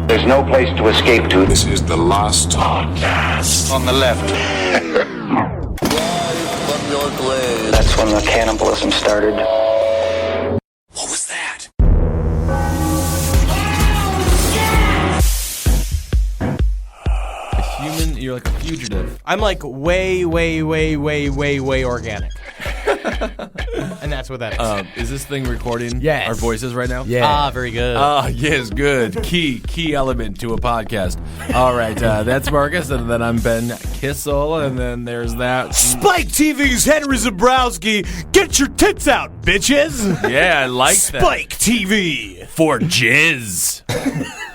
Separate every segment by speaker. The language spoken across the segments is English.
Speaker 1: There's no place to escape to.
Speaker 2: This is the last podcast.
Speaker 1: On the left. That's when the cannibalism started.
Speaker 2: What was that?
Speaker 3: A human, you're like a fugitive.
Speaker 4: I'm like way organic. And that's what that is.
Speaker 3: Is this thing recording
Speaker 4: Yes.
Speaker 3: our voices right now?
Speaker 4: Yeah. Very good.
Speaker 3: Yes, good. Key element to a podcast. All right, that's Marcus, and then I'm Ben Kissel, and then there's that.
Speaker 4: Spike TV's Henry Zabrowski. Get your tits out, bitches.
Speaker 3: Yeah, I like that.
Speaker 4: Spike TV.
Speaker 3: For jizz.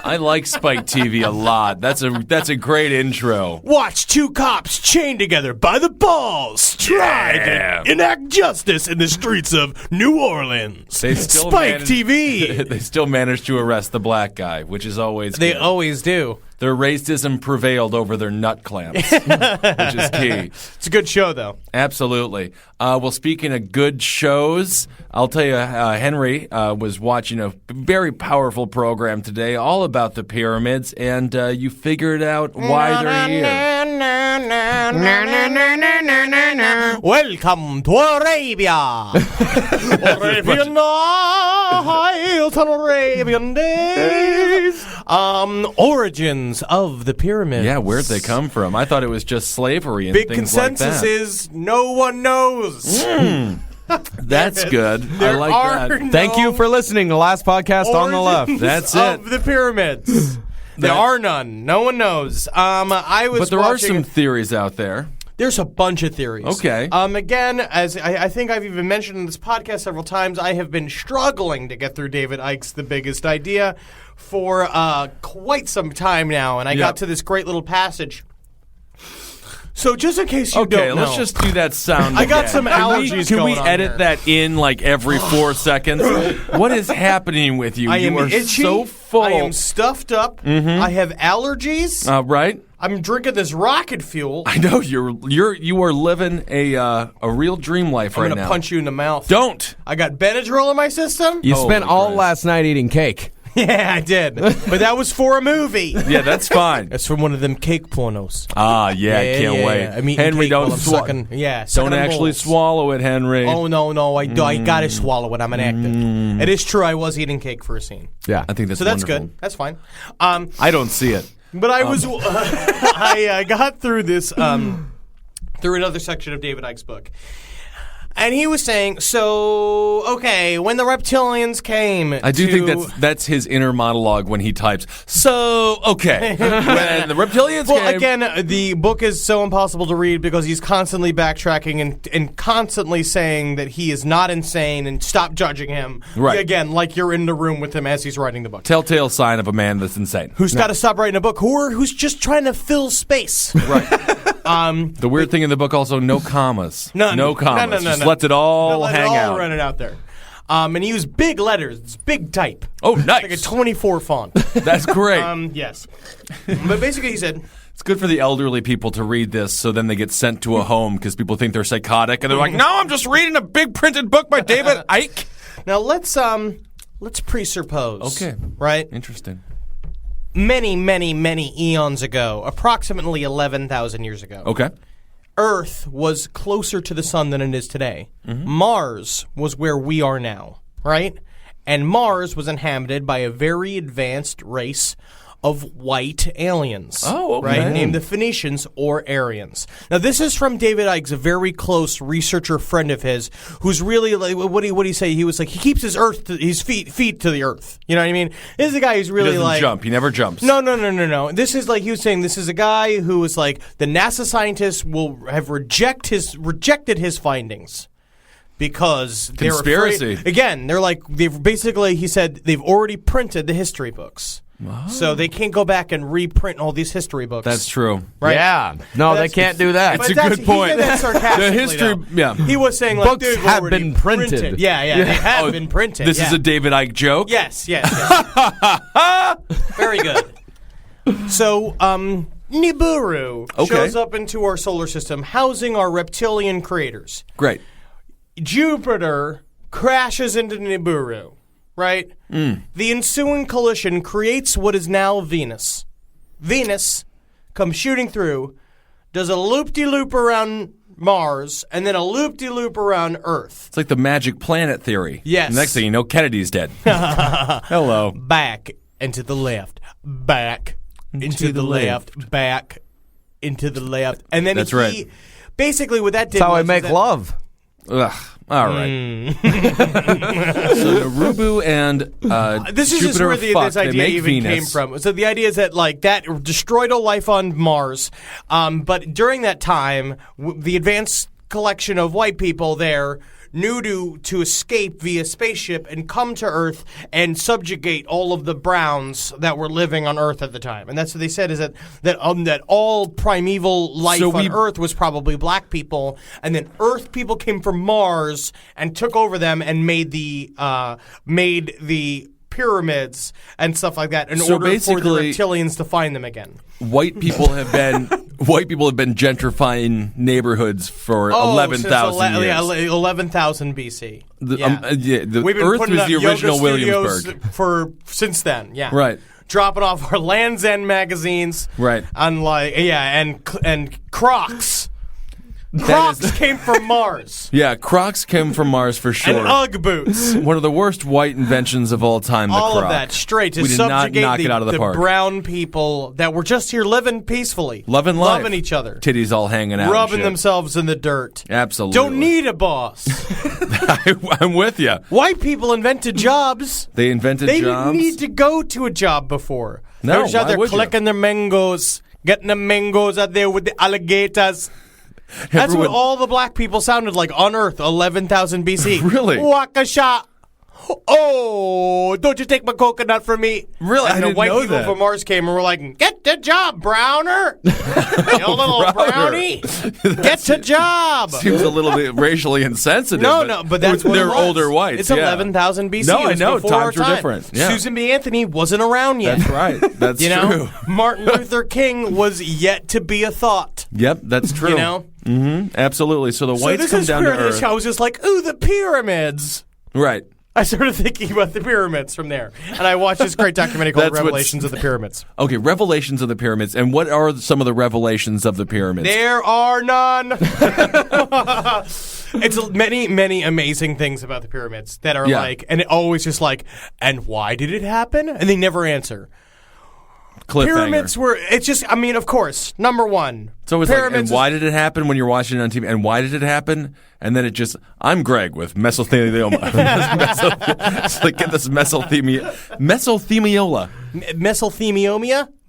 Speaker 3: I like Spike TV a lot. That's a great intro.
Speaker 4: Watch two cops chained together by the balls try to enact justice in the streets of New Orleans.
Speaker 3: They still
Speaker 4: Spike TV.
Speaker 3: They still managed to arrest the black guy, which is always
Speaker 4: They
Speaker 3: good.
Speaker 4: always do.
Speaker 3: Their racism prevailed over their nut clamps, which is key.
Speaker 4: It's a good show, though.
Speaker 3: Absolutely. Well, speaking of good shows, I'll tell you, Henry was watching a very powerful program today all about the pyramids, and you figured out why they're here.
Speaker 4: Welcome to Arabia. Arabian nights and Arabian days. Origins of the pyramids.
Speaker 3: Yeah, where'd they come from? I thought it was just slavery and
Speaker 4: Big
Speaker 3: things like that.
Speaker 4: consensus is no one knows.
Speaker 3: That's good. I like that.
Speaker 5: Thank you for listening to Last Podcast on the Left.
Speaker 3: That's
Speaker 4: of
Speaker 3: it.
Speaker 4: the pyramids. There are none. No one knows. I was
Speaker 3: But there
Speaker 4: watching
Speaker 3: are some theories out there.
Speaker 4: There's a bunch of theories.
Speaker 3: Okay.
Speaker 4: Again, as I think I've even mentioned in this podcast several times, I have been struggling to get through David Icke's The Biggest Idea for quite some time now, and I got to this great little passage. So just in case you don't know.
Speaker 3: Okay, let's just do that sound
Speaker 4: I got
Speaker 3: again.
Speaker 4: some allergies
Speaker 3: Can
Speaker 4: going
Speaker 3: we
Speaker 4: on
Speaker 3: edit
Speaker 4: here.
Speaker 3: that in like every 4 seconds? What is happening with you?
Speaker 4: I am
Speaker 3: You are
Speaker 4: itchy.
Speaker 3: so full.
Speaker 4: I am stuffed up. I have allergies.
Speaker 3: Right?
Speaker 4: I'm drinking this rocket fuel.
Speaker 3: I know you are living a real dream life
Speaker 4: I'm
Speaker 3: right
Speaker 4: gonna
Speaker 3: now.
Speaker 4: punch you in the mouth.
Speaker 3: Don't.
Speaker 4: I got Benadryl in my system.
Speaker 5: You spent
Speaker 3: Holy
Speaker 5: all
Speaker 3: Christ.
Speaker 5: last night eating cake.
Speaker 4: Yeah, I did. But that was for a movie.
Speaker 3: Yeah, that's fine.
Speaker 4: That's from one of them cake pornos.
Speaker 3: I can't wait.
Speaker 4: I'm eating
Speaker 3: Henry,
Speaker 4: cake while
Speaker 3: don't
Speaker 4: I'm sucking. Yeah,
Speaker 3: don't
Speaker 4: sucking on
Speaker 3: actually
Speaker 4: bowls.
Speaker 3: swallow it, Henry.
Speaker 4: Oh no, I gotta swallow it. I'm an actor. It is true. I was eating cake for a scene,
Speaker 5: Yeah.
Speaker 3: I think that's
Speaker 4: so that's
Speaker 3: wonderful.
Speaker 4: good. That's fine.
Speaker 3: I don't see it.
Speaker 4: But I was I got through this through another section of David Icke's book. And he was saying, so, okay, when the reptilians came
Speaker 3: I do think that's his inner monologue when he types. So, okay, when the reptilians
Speaker 4: Well,
Speaker 3: came.
Speaker 4: again, the book is so impossible to read because he's constantly backtracking and constantly saying that he is not insane and stop judging him.
Speaker 3: Right.
Speaker 4: Again, like you're in the room with him as he's writing the book.
Speaker 3: Telltale sign of a man that's insane.
Speaker 4: Who's got to stop writing a book? Who's just trying to fill space?
Speaker 3: Right. The weird thing in the book also, no commas.
Speaker 4: No
Speaker 3: commas.
Speaker 4: No.
Speaker 3: Just lets it all
Speaker 4: Let
Speaker 3: hang
Speaker 4: it all
Speaker 3: out.
Speaker 4: run it out there. And he used big letters. It's big type.
Speaker 3: Oh, nice.
Speaker 4: Like a 24 font.
Speaker 3: That's great.
Speaker 4: Yes. But basically he said,
Speaker 3: It's good for the elderly people to read this so then they get sent to a home because people think they're psychotic and they're like, no, I'm just reading a big printed book by David Icke.
Speaker 4: now let's presuppose.
Speaker 3: Okay.
Speaker 4: Right?
Speaker 3: Interesting.
Speaker 4: Many eons ago, approximately 11,000 years ago.
Speaker 3: Okay.
Speaker 4: Earth was closer to the sun than it is today.
Speaker 3: Mm-hmm.
Speaker 4: Mars was where we are now, right? And Mars was inhabited by a very advanced race of white aliens.
Speaker 3: Oh, okay.
Speaker 4: Right? Named the Phoenicians or Aryans. Now, this is from David Icke's, a very close researcher friend of his, who's really like, what do you say? He was like, he keeps his feet to the earth. You know what I mean? This is a guy who's
Speaker 3: He
Speaker 4: really
Speaker 3: doesn't
Speaker 4: like
Speaker 3: jump. He never jumps.
Speaker 4: No. This is like he was saying. This is a guy who was like the NASA scientists will have rejected his findings because they're
Speaker 3: Conspiracy.
Speaker 4: afraid. Again, they're like he said they've already printed the history books, so they can't go back and reprint all these history books.
Speaker 3: That's true.
Speaker 4: Right?
Speaker 5: Yeah. No, they
Speaker 4: That's-
Speaker 5: can't do that.
Speaker 4: But
Speaker 3: It's a good
Speaker 4: he
Speaker 3: point.
Speaker 4: said that sarcastically,
Speaker 3: The history-
Speaker 4: though.
Speaker 3: yeah.
Speaker 4: He was saying like
Speaker 5: Books
Speaker 4: they've
Speaker 5: have
Speaker 4: already
Speaker 5: been printed.
Speaker 4: Yeah, they have been printed.
Speaker 3: This
Speaker 4: yeah.
Speaker 3: is a David Icke joke?
Speaker 4: Yes. Very good. So, Nibiru shows up into our solar system, housing our reptilian creators.
Speaker 3: Great.
Speaker 4: Jupiter crashes into Nibiru, right? The ensuing collision creates what is now Venus. Venus comes shooting through, does a loop-de-loop around Mars, and then a loop-de-loop around Earth.
Speaker 3: It's like the magic planet theory.
Speaker 4: Yes.
Speaker 3: Next thing you know, Kennedy's dead. Hello.
Speaker 4: Back and to the left. Back into the left. Back into the left. And then
Speaker 3: That's right.
Speaker 4: Basically what that did
Speaker 5: That's how I
Speaker 4: was
Speaker 5: make
Speaker 4: that-
Speaker 5: love.
Speaker 3: Ugh. All right. So Narubu and
Speaker 4: This is
Speaker 3: Jupiter
Speaker 4: just where this
Speaker 3: they
Speaker 4: idea
Speaker 3: make
Speaker 4: even
Speaker 3: Venus.
Speaker 4: came from. So the idea is that like that destroyed all life on Mars, but during that time, the advanced collection of white people there knew to escape via spaceship and come to Earth and subjugate all of the Browns that were living on Earth at the time. And that's what they said is that all primeval life on Earth was probably black people, and then Earth people came from Mars and took over them and made the pyramids and stuff like that in
Speaker 3: So
Speaker 4: order for the
Speaker 3: basically-
Speaker 4: reptilians to find them again.
Speaker 3: White people have been gentrifying neighborhoods for 11,000 years.
Speaker 4: Yeah, 11,000 BC.
Speaker 3: The
Speaker 4: We've been
Speaker 3: Earth
Speaker 4: putting
Speaker 3: was
Speaker 4: up
Speaker 3: the original
Speaker 4: yoga studios
Speaker 3: Williamsburg.
Speaker 4: since then. Yeah,
Speaker 3: Right.
Speaker 4: Dropping off our Land's End magazines.
Speaker 3: Right.
Speaker 4: And Crocs. Crocs came from Mars.
Speaker 3: Yeah, Crocs came from Mars for sure.
Speaker 4: And Ugg boots.
Speaker 3: One of the worst white inventions of all time, the
Speaker 4: All
Speaker 3: Croc.
Speaker 4: of that straight to
Speaker 3: We did not
Speaker 4: subjugate
Speaker 3: knock it out of the park.
Speaker 4: brown people that were just here living peacefully.
Speaker 3: Loving life.
Speaker 4: Loving each other.
Speaker 3: Titties all hanging out.
Speaker 4: Rubbing
Speaker 3: and shit.
Speaker 4: themselves in the dirt.
Speaker 3: Absolutely.
Speaker 4: Don't need a boss.
Speaker 3: I'm with you.
Speaker 4: White people invented jobs.
Speaker 3: They invented
Speaker 4: They
Speaker 3: jobs.
Speaker 4: didn't need to go to a job before.
Speaker 3: No,
Speaker 4: They're just out
Speaker 3: why
Speaker 4: there
Speaker 3: would you?
Speaker 4: collecting their mangoes, getting the mangoes out there with the alligators. That's what
Speaker 3: Everyone-
Speaker 4: all the black people sounded like on Earth, 11,000 BC.
Speaker 3: Really?
Speaker 4: Wakasha. Oh, don't you take my coconut from me.
Speaker 3: Really?
Speaker 4: And
Speaker 3: I
Speaker 4: the
Speaker 3: didn't
Speaker 4: white
Speaker 3: know
Speaker 4: people
Speaker 3: that.
Speaker 4: from Mars came and were like, get the job, Browner. You little brownie. Get to job.
Speaker 3: Seems a little bit racially insensitive.
Speaker 4: No, but that's what
Speaker 3: they're
Speaker 4: it was.
Speaker 3: older whites.
Speaker 4: It's
Speaker 3: yeah.
Speaker 4: 11,000 BC.
Speaker 3: No,
Speaker 4: It
Speaker 3: I
Speaker 4: was
Speaker 3: know.
Speaker 4: before
Speaker 3: Times
Speaker 4: our
Speaker 3: were
Speaker 4: time.
Speaker 3: different. Yeah.
Speaker 4: Susan B. Anthony wasn't around yet.
Speaker 3: That's right. That's
Speaker 4: You
Speaker 3: true.
Speaker 4: know, Martin Luther King was yet to be a thought.
Speaker 3: Yep, that's true.
Speaker 4: You know,
Speaker 3: Absolutely. So the
Speaker 4: so
Speaker 3: whites
Speaker 4: this
Speaker 3: come
Speaker 4: is
Speaker 3: down to
Speaker 4: where this
Speaker 3: Earth.
Speaker 4: show was just like, ooh, the pyramids.
Speaker 3: Right.
Speaker 4: I started thinking about the pyramids from there, and I watched this great documentary called
Speaker 3: That's what's-
Speaker 4: Revelations of the Pyramids.
Speaker 3: Okay, revelations of the pyramids. And what are some of the revelations of the pyramids?
Speaker 4: There are none. It's many amazing things about the pyramids that are
Speaker 3: Yeah.
Speaker 4: like, and it always just like, and why did it happen? And they never answer.
Speaker 3: Cliffhanger.
Speaker 4: Pyramids were, it's just, I mean, of course, number one.
Speaker 3: So it's like, and
Speaker 4: pyramids
Speaker 3: why did it happen when you're watching it on TV? And why did it happen? And then it just, I'm Greg with mesothelioma. It's like, get this mesothelioma.
Speaker 4: Mesothelioma?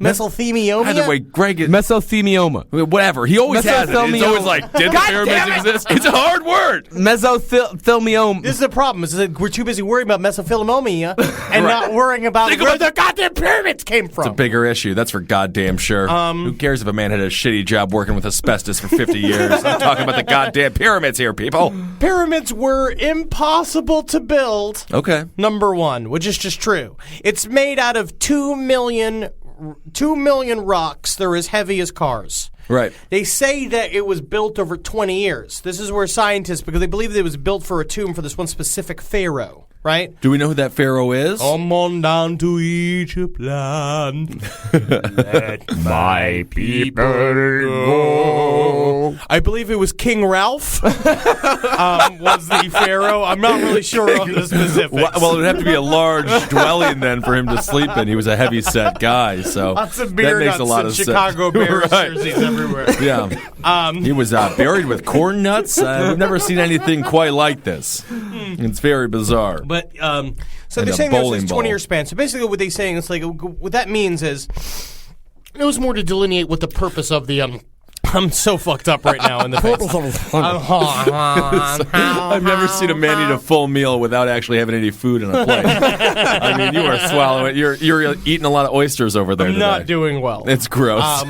Speaker 4: Mesothelioma?
Speaker 3: Either way, Greg is,
Speaker 5: Mesothelioma.
Speaker 3: whatever. He always has it. It's
Speaker 5: Mesothelioma.
Speaker 3: always like, did the
Speaker 4: God
Speaker 3: pyramids
Speaker 4: damn it!
Speaker 3: exist? It's a hard word.
Speaker 5: Mesothelioma.
Speaker 4: This is the problem, is that we're too busy worrying about mesothelioma and not worrying about
Speaker 3: Think
Speaker 4: where
Speaker 3: about
Speaker 4: the goddamn pyramids came from.
Speaker 3: It's a bigger issue. That's for goddamn sure. Who cares if a man had a shitty job working with asbestos for 50 years? I'm talking about the goddamn pyramids here, people.
Speaker 4: Pyramids were impossible to build.
Speaker 3: Okay.
Speaker 4: Number one, which is just true. It's made out of 2 million rocks. They're as heavy as cars.
Speaker 3: Right.
Speaker 4: They say that it was built over 20 years. This is where scientists, because they believe that it was built for a tomb for this one specific pharaoh, right?
Speaker 3: Do we know who that pharaoh is?
Speaker 4: Come on down to Egypt land. Let my people go. I believe it was King Ralph was the pharaoh. I'm not really sure on the specifics.
Speaker 3: Well, it would have to be a large dwelling then for him to sleep in. He was a heavy-set guy, so
Speaker 4: Lots of
Speaker 3: that
Speaker 4: beer
Speaker 3: makes
Speaker 4: nuts
Speaker 3: a lot
Speaker 4: and
Speaker 3: of
Speaker 4: Chicago
Speaker 3: sense.
Speaker 4: Bears
Speaker 3: Right.
Speaker 4: jerseys everywhere.
Speaker 3: Yeah. He was buried with corn nuts. We've never seen anything quite like this. It's very bizarre.
Speaker 4: But so
Speaker 3: And
Speaker 4: they're
Speaker 3: a
Speaker 4: saying there's
Speaker 3: bowling
Speaker 4: this
Speaker 3: ball.
Speaker 4: 20-year span. So basically, what they're saying is like what that means is it was more to delineate what the purpose of the I'm so fucked up right now in the face.
Speaker 3: I've never seen a man eat a full meal without actually having any food on a plate. I mean, you are swallowing. You're eating a lot of oysters over there.
Speaker 4: I'm
Speaker 3: today.
Speaker 4: not doing well.
Speaker 3: It's gross.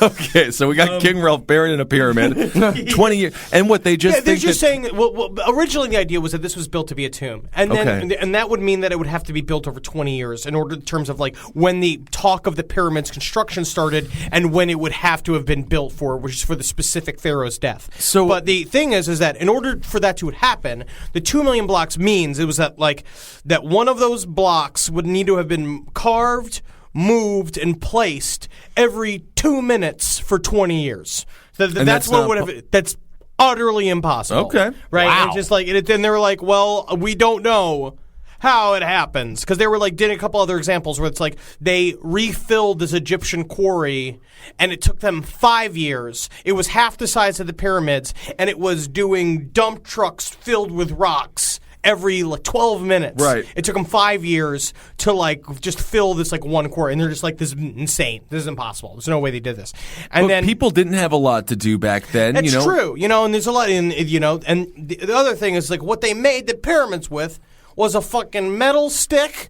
Speaker 3: Okay, so we got King Ralph buried in a pyramid, 20 years, and what they just
Speaker 4: Yeah, they're
Speaker 3: think
Speaker 4: just
Speaker 3: that-
Speaker 4: saying. Well, originally the idea was that this was built to be a tomb, and then
Speaker 3: Okay.
Speaker 4: and that would mean that it would have to be built over 20 years in order in terms of like when the talk of the pyramid's construction started and when it would have to have been built for, which is for the specific pharaoh's death.
Speaker 3: So-
Speaker 4: but the thing is that in order for that to happen, the 2 million blocks means it was that like that one of those blocks would need to have been carved, moved, and placed every 2 minutes for 20 years. That's
Speaker 3: that's
Speaker 4: what
Speaker 3: not
Speaker 4: would have. That's utterly impossible.
Speaker 3: Okay.
Speaker 4: Right?
Speaker 5: Wow.
Speaker 4: And just like, then they were like, well, we don't know how it happens. Because they were like, did a couple other examples where it's like they refilled this Egyptian quarry and it took them 5 years. It was half the size of the pyramids and it was doing dump trucks filled with rocks every like 12 minutes.
Speaker 3: Right.
Speaker 4: It took them 5 years to like just fill this like one quarry. And they're just like, this is insane. This is impossible. There's no way they did this. And
Speaker 3: But
Speaker 4: then
Speaker 3: people didn't have a lot to do back then.
Speaker 4: that's
Speaker 3: you know?
Speaker 4: true, and there's a lot in, and the other thing is like what they made the pyramids with was a fucking metal stick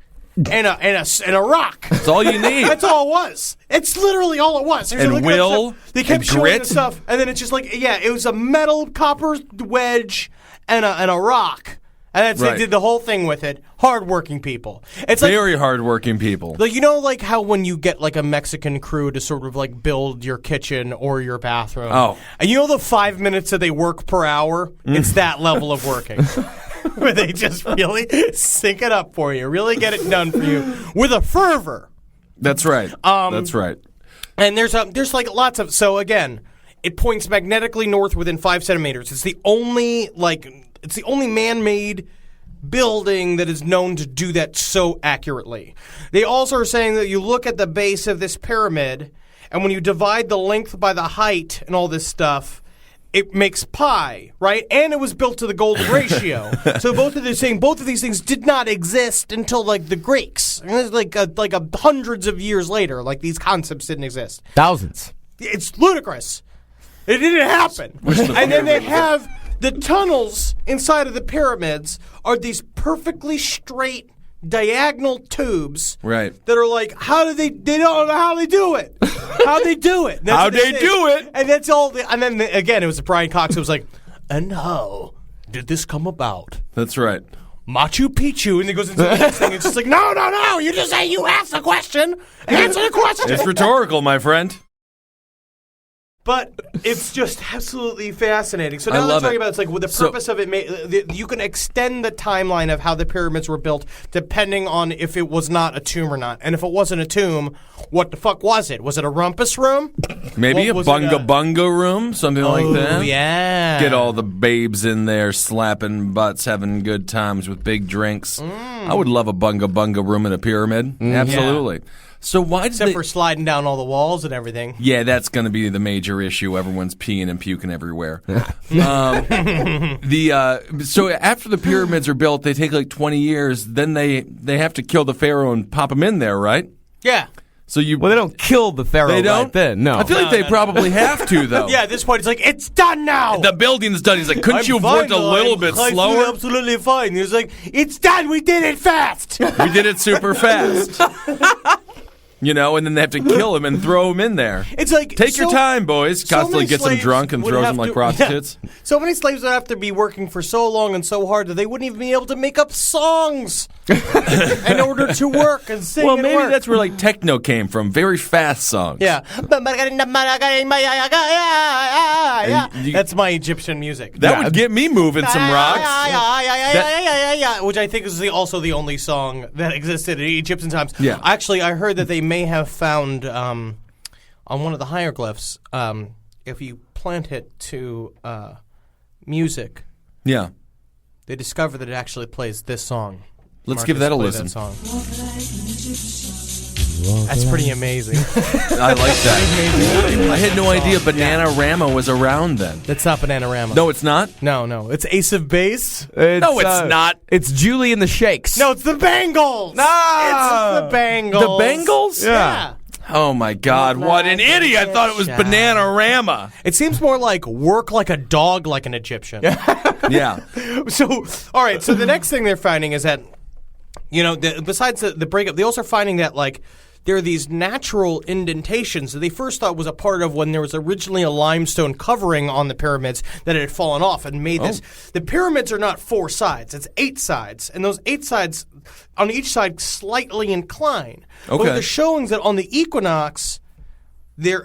Speaker 4: and a rock.
Speaker 3: That's all you need.
Speaker 4: That's all it was. It's literally all it was. There's
Speaker 3: And
Speaker 4: like
Speaker 3: will
Speaker 4: they kept
Speaker 3: and
Speaker 4: showing
Speaker 3: grit.
Speaker 4: the stuff, and then it's just like it was a metal copper wedge and a rock, and that's
Speaker 3: Right.
Speaker 4: they did the whole thing with it. Hardworking people. It's like
Speaker 3: Very hardworking people.
Speaker 4: like like how when you get like a Mexican crew to sort of like build your kitchen or your bathroom.
Speaker 3: Oh.
Speaker 4: And the 5 minutes that they work per hour, it's that level of working. Where they just really sync it up for you, really get it done for you with a fervor.
Speaker 3: That's right. That's right.
Speaker 4: And there's like lots of, so again, it points magnetically north within 5 centimeters. It's the only man-made building that is known to do that so accurately. They also are saying that you look at the base of this pyramid, and when you divide the length by the height and all this stuff, it makes pi, right? And it was built to the golden ratio. So both of these things did not exist until like the Greeks. And it's like hundreds of years later, like these concepts didn't exist.
Speaker 5: Thousands.
Speaker 4: It's ludicrous. It didn't happen. And then they have the tunnels inside of the pyramids are these perfectly straight diagonal tubes,
Speaker 3: Right.
Speaker 4: that are like, they don't know how they do it. How they do it. That's
Speaker 3: How
Speaker 4: what
Speaker 3: they
Speaker 4: say.
Speaker 3: do it.
Speaker 4: And that's all. And then again, it was Brian Cox who was like, and how did this come about?
Speaker 3: That's right.
Speaker 4: Machu Picchu, and he goes into the next thing. It's just like, no. You just say you ask the question, answer the question.
Speaker 3: It's rhetorical, my friend.
Speaker 4: But it's just absolutely fascinating. So
Speaker 3: I
Speaker 4: now they're
Speaker 3: love
Speaker 4: talking
Speaker 3: it.
Speaker 4: about it's like with the purpose of it. You can extend the timeline of how the pyramids were built depending on if it was not a tomb or not. And if it wasn't a tomb, what the fuck was it? Was it a rumpus room?
Speaker 3: Maybe
Speaker 4: What
Speaker 3: a
Speaker 4: was it,
Speaker 3: bunga bunga room, something like that.
Speaker 4: Oh, yeah.
Speaker 3: Get all the babes in there slapping butts, having good times with big drinks. I would love a bunga bunga room in a pyramid. Absolutely. So why did
Speaker 4: Except
Speaker 3: they...
Speaker 4: for sliding down all the walls and everything.
Speaker 3: Yeah, that's going to be the major issue. Everyone's peeing and puking everywhere. So after the pyramids are built, they take like 20 years. Then they have to kill the pharaoh and pop him in there, right?
Speaker 4: Yeah.
Speaker 3: So you
Speaker 5: Well, they don't kill the pharaoh
Speaker 3: they don't
Speaker 5: right then. No.
Speaker 3: I feel like they probably have to though.
Speaker 4: Yeah, at this point, it's like, it's done now.
Speaker 3: The building's done. He's like, couldn't you have worked a little bit slower?
Speaker 4: Absolutely fine. He was like, it's done. We did it fast.
Speaker 3: We did it super fast. And then they have to kill him and throw him in there.
Speaker 4: It's like,
Speaker 3: Take your time, boys.
Speaker 4: so
Speaker 3: Constantly
Speaker 4: many
Speaker 3: gets them
Speaker 4: slaves
Speaker 3: drunk and
Speaker 4: would
Speaker 3: throws
Speaker 4: have
Speaker 3: them like
Speaker 4: to-
Speaker 3: prostitutes.
Speaker 4: Yeah. So many slaves would have to be working for so long and so hard that they wouldn't even be able to make up songs in order to work and sing.
Speaker 3: Well,
Speaker 4: and
Speaker 3: maybe
Speaker 4: work.
Speaker 3: that's where like techno came from. Very fast songs.
Speaker 4: Yeah.
Speaker 3: you-
Speaker 4: That's my Egyptian music.
Speaker 3: That would get me moving some rocks.
Speaker 4: Which I think is also the only song that existed in Egyptian times.
Speaker 3: Yeah.
Speaker 4: Actually, I heard that they may have found on one of the hieroglyphs, if you plant it to music,
Speaker 3: Yeah.
Speaker 4: they discover that it actually plays this song.
Speaker 3: Let's give that a
Speaker 4: play
Speaker 3: listen.
Speaker 4: song. That's pretty amazing.
Speaker 3: I like that. I had no idea Bananarama was around then.
Speaker 4: That's not Bananarama.
Speaker 3: No, it's not?
Speaker 4: No. It's Ace of Base.
Speaker 3: No, it's not.
Speaker 5: It's Julie and the Shakes.
Speaker 4: No, it's the Bangles.
Speaker 5: No!
Speaker 4: It's the Bangles.
Speaker 3: The Bengals?
Speaker 4: Yeah.
Speaker 3: Oh, my God. What an idiot. I thought it was Bananarama.
Speaker 4: It seems more like work like a dog like an Egyptian.
Speaker 3: Yeah.
Speaker 4: So, all right. So the next thing they're finding is that, besides the breakup, they also are finding that, like, there are these natural indentations that they first thought was a part of when there was originally a limestone covering on the pyramids that had fallen off and made this. The pyramids are not 4 sides, it's 8 sides. And those 8 sides on each side slightly incline.
Speaker 3: Okay.
Speaker 4: But they're showing that on the equinox,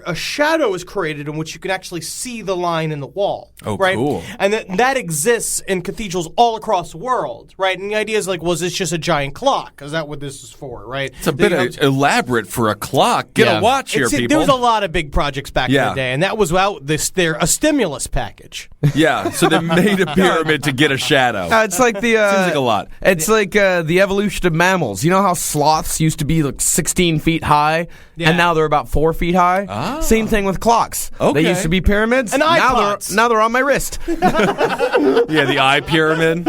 Speaker 4: a shadow is created in which you can actually see the line in the wall.
Speaker 3: Oh,
Speaker 4: right?
Speaker 3: cool.
Speaker 4: And that exists in cathedrals all across the world, right? And the idea is like, was this just a giant clock? Is that what this is for, right?
Speaker 3: It's a bit elaborate for a clock. Get a watch here, people.
Speaker 4: There was a lot of big projects back in the day, and that was a stimulus package.
Speaker 3: Yeah, so they made a pyramid to get a shadow.
Speaker 5: It's like the
Speaker 3: Seems like a lot.
Speaker 5: It's like the evolution of mammals. You know how sloths used to be like 16 feet high,
Speaker 4: Yeah.
Speaker 5: and now they're about 4 feet high. Same thing with clocks.
Speaker 3: Okay.
Speaker 5: They used to be pyramids.
Speaker 4: And iPods.
Speaker 5: Now they're on my wrist.
Speaker 3: Yeah, the eye pyramid.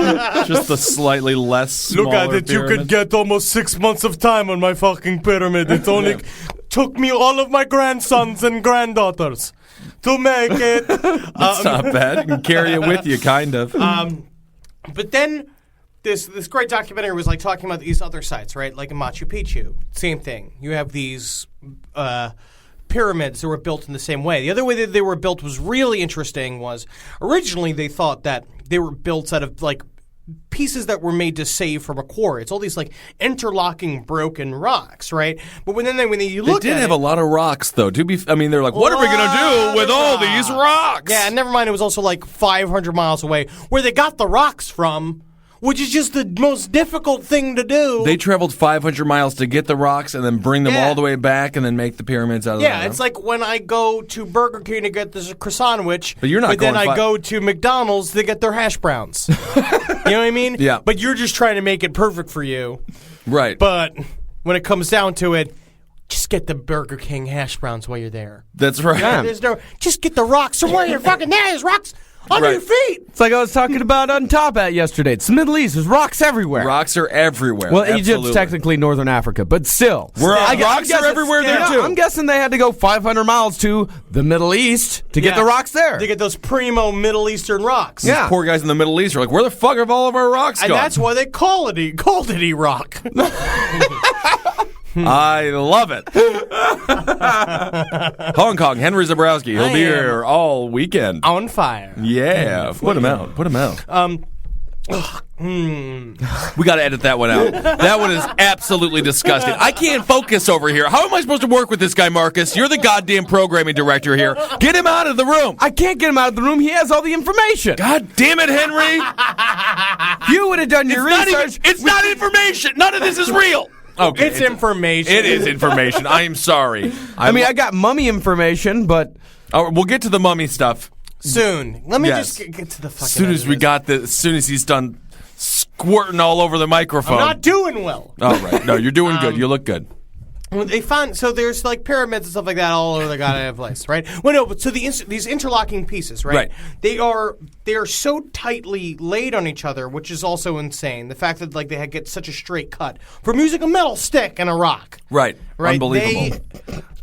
Speaker 3: Just the slightly less smaller pyramid.
Speaker 4: get almost 6 months of time on my fucking pyramid. It only took me all of my grandsons and granddaughters to make it.
Speaker 3: That's not bad. You can carry it with you, kind of.
Speaker 4: But then this great documentary was like talking about these other sites, right? Like in Machu Picchu, same thing. You have these pyramids that were built in the same way. The other way that they were built was really interesting. Was originally they thought that they were built out of like pieces that were made to save from a quarry. It's all these like interlocking broken rocks, right? But when you look
Speaker 3: They did
Speaker 4: at
Speaker 3: have
Speaker 4: it,
Speaker 3: a lot of rocks, though. They're like, what are we going to do with all these rocks?
Speaker 4: yeah, and never mind, it was also like 500 miles away where they got the rocks from, which is just the most difficult thing to do.
Speaker 3: They traveled 500 miles to get the rocks and then bring them
Speaker 4: Yeah.
Speaker 3: all the way back and then make the pyramids out of them.
Speaker 4: Yeah, it's like when I go to Burger King to get this croissant sandwich,
Speaker 3: But you're not
Speaker 4: then
Speaker 3: going
Speaker 4: I go to McDonald's to get their hash browns. You know what I mean?
Speaker 3: Yeah.
Speaker 4: But you're just trying to make it perfect for you.
Speaker 3: Right.
Speaker 4: But when it comes down to it, just get the Burger King hash browns while you're there.
Speaker 3: That's right.
Speaker 4: There's no, just get the rocks from where you're fucking there. There's rocks under
Speaker 3: Right.
Speaker 4: your feet.
Speaker 5: It's like I was talking about on Top Hat yesterday. It's the Middle East. There's rocks everywhere.
Speaker 3: Rocks are everywhere.
Speaker 5: Well,
Speaker 3: Absolutely.
Speaker 5: Egypt's technically Northern Africa, but still.
Speaker 3: Rocks are everywhere there, too.
Speaker 5: I'm guessing they had to go 500 miles to the Middle East to get
Speaker 4: Yeah.
Speaker 5: the rocks there.
Speaker 4: To get those primo Middle Eastern rocks.
Speaker 5: Yeah.
Speaker 3: Poor guys in the Middle East are like, where the fuck have all of our rocks
Speaker 4: And
Speaker 3: gone?
Speaker 4: that's why they called it E-Rock.
Speaker 3: I love it. Hong Kong, Henry Zabrowski. He'll be here all weekend.
Speaker 4: On fire.
Speaker 3: Yeah, put him out. Put him out. We got to edit that one out. That one is absolutely disgusting. I can't focus over here. How am I supposed to work with this guy, Marcus? You're the goddamn programming director here. Get him out of the room.
Speaker 5: I can't get him out of the room. He has all the information.
Speaker 3: God damn it, Henry.
Speaker 5: You would have done your research.
Speaker 3: It's not information. None of this is real. Okay,
Speaker 4: It's information.
Speaker 3: It is information. I am sorry.
Speaker 5: I mean, I got mummy information, but
Speaker 3: we'll get to the mummy stuff.
Speaker 4: Soon. Let me
Speaker 3: Yes.
Speaker 4: just get to the fucking
Speaker 3: As soon as we got as soon as he's done squirting all over the microphone.
Speaker 4: I'm not doing well.
Speaker 3: All right. No, you're doing good. You look good.
Speaker 4: Well, they found so there's like pyramids and stuff like that all over the goddamn place, right? Well, no, but so these interlocking pieces, right?
Speaker 3: Right.
Speaker 4: They are so tightly laid on each other, which is also insane. The fact that like they get such a straight cut from using a metal stick and a rock.
Speaker 3: Right.
Speaker 4: Right.
Speaker 3: Unbelievable.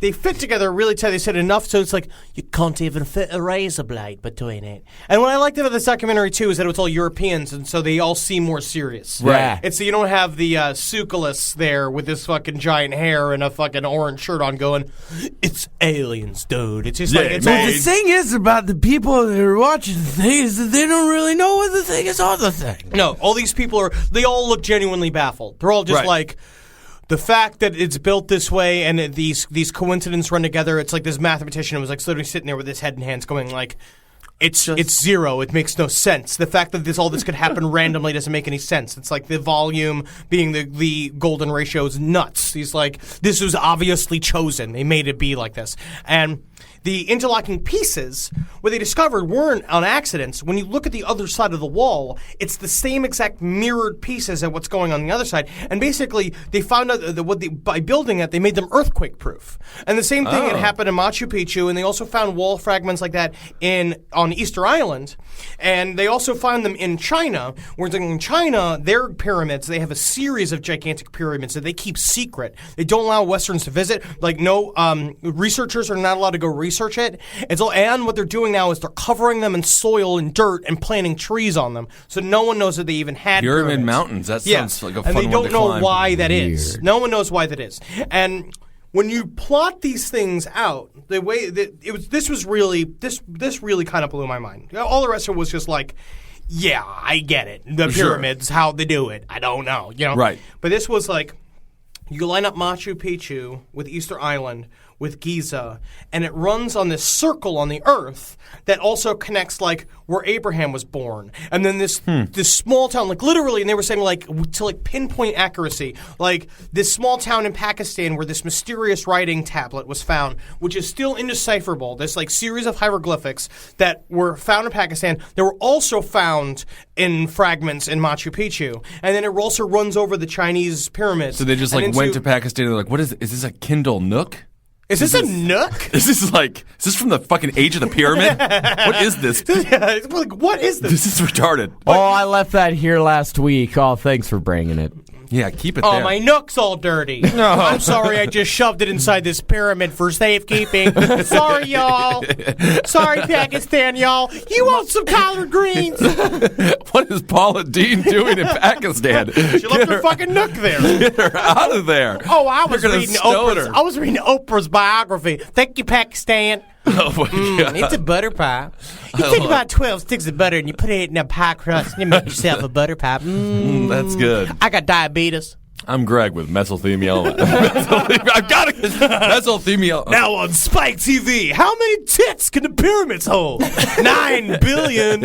Speaker 4: They fit together really tight. They said enough so it's like you can't even fit a razor blade between it. And what I liked about this documentary too is that it was all Europeans, and so they all seem more serious.
Speaker 5: Right.
Speaker 4: It's you don't have the Succulus there with this fucking giant hair and a fucking orange shirt on going, it's aliens, dude. It's just like it's all
Speaker 5: the thing is about the people that are watching the thing is that they don't really know what the thing is on the thing.
Speaker 4: No, all these people they all look genuinely baffled. They're all just
Speaker 3: Right.
Speaker 4: like, the fact that it's built this way and these coincidences run together, it's like this mathematician was like literally sitting there with his head in hands going like, it's zero. It makes no sense. The fact that all this could happen randomly doesn't make any sense. It's like the volume being the golden ratio is nuts. He's like, this was obviously chosen. They made it be like this. And the interlocking pieces, what they discovered weren't on accidents. When you look at the other side of the wall, it's the same exact mirrored pieces of what's going on the other side. And basically, they found out that by building it, they made them earthquake-proof. And the same thing had happened in Machu Picchu, and they also found wall fragments like that on Easter Island. And they also found them in China, where in China, their pyramids, they have a series of gigantic pyramids that they keep secret. They don't allow Westerns to visit. Like, no researchers are not allowed to go research it. And what they're doing now is they're covering them in soil and dirt and planting trees on them, so no one knows that they even had
Speaker 3: Pyramid
Speaker 4: pyramids.
Speaker 3: Mountains. That sounds like a fun
Speaker 4: and they
Speaker 3: one
Speaker 4: don't
Speaker 3: to
Speaker 4: know
Speaker 3: climb.
Speaker 4: why that is. No one knows why that is. And when you plot these things out, the way that this really kind of blew my mind. All the rest of it was just like, yeah, I get it. The pyramids, how they do it, I don't know,
Speaker 3: Right.
Speaker 4: But this was like, you line up Machu Picchu with Easter Island, with Giza, and it runs on this circle on the earth that also connects like where Abraham was born, and then this small town, like literally, and they were saying like to like pinpoint accuracy, like this small town in Pakistan where this mysterious writing tablet was found, which is still indecipherable. This like series of hieroglyphics that were found in Pakistan, they were also found in fragments in Machu Picchu, and then it also runs over the Chinese pyramids.
Speaker 3: So they just like went to Pakistan and they're like, what is this a Kindle Nook?
Speaker 4: Is this a nook?
Speaker 3: Is this from the fucking age of the pyramid? What is this?
Speaker 4: It's like, what is this?
Speaker 3: This is retarded.
Speaker 5: Oh, I left that here last week. Oh, thanks for bringing it.
Speaker 3: Yeah, keep it
Speaker 4: Oh,
Speaker 3: there.
Speaker 4: my nook's all dirty. No. I'm sorry, I just shoved it inside this pyramid for safekeeping. Sorry, y'all. Sorry, Pakistan, y'all. You want some collard greens?
Speaker 3: What is Paula Dean doing in Pakistan?
Speaker 4: She left her fucking nook there.
Speaker 3: Get her out of there.
Speaker 4: Oh, I was
Speaker 3: You're gonna
Speaker 4: reading
Speaker 3: stone her.
Speaker 4: Oprah's biography. Thank you, Pakistan.
Speaker 3: Oh my God.
Speaker 4: It's a butter pie. You take about 12 sticks of butter and you put it in a pie crust and you make yourself a butter pie.
Speaker 3: That's good.
Speaker 4: I got diabetes.
Speaker 3: I'm Greg with mesothelioma. I've got it. Mesothelioma.
Speaker 4: Now on Spike TV, how many tits can the pyramids hold? 9 billion.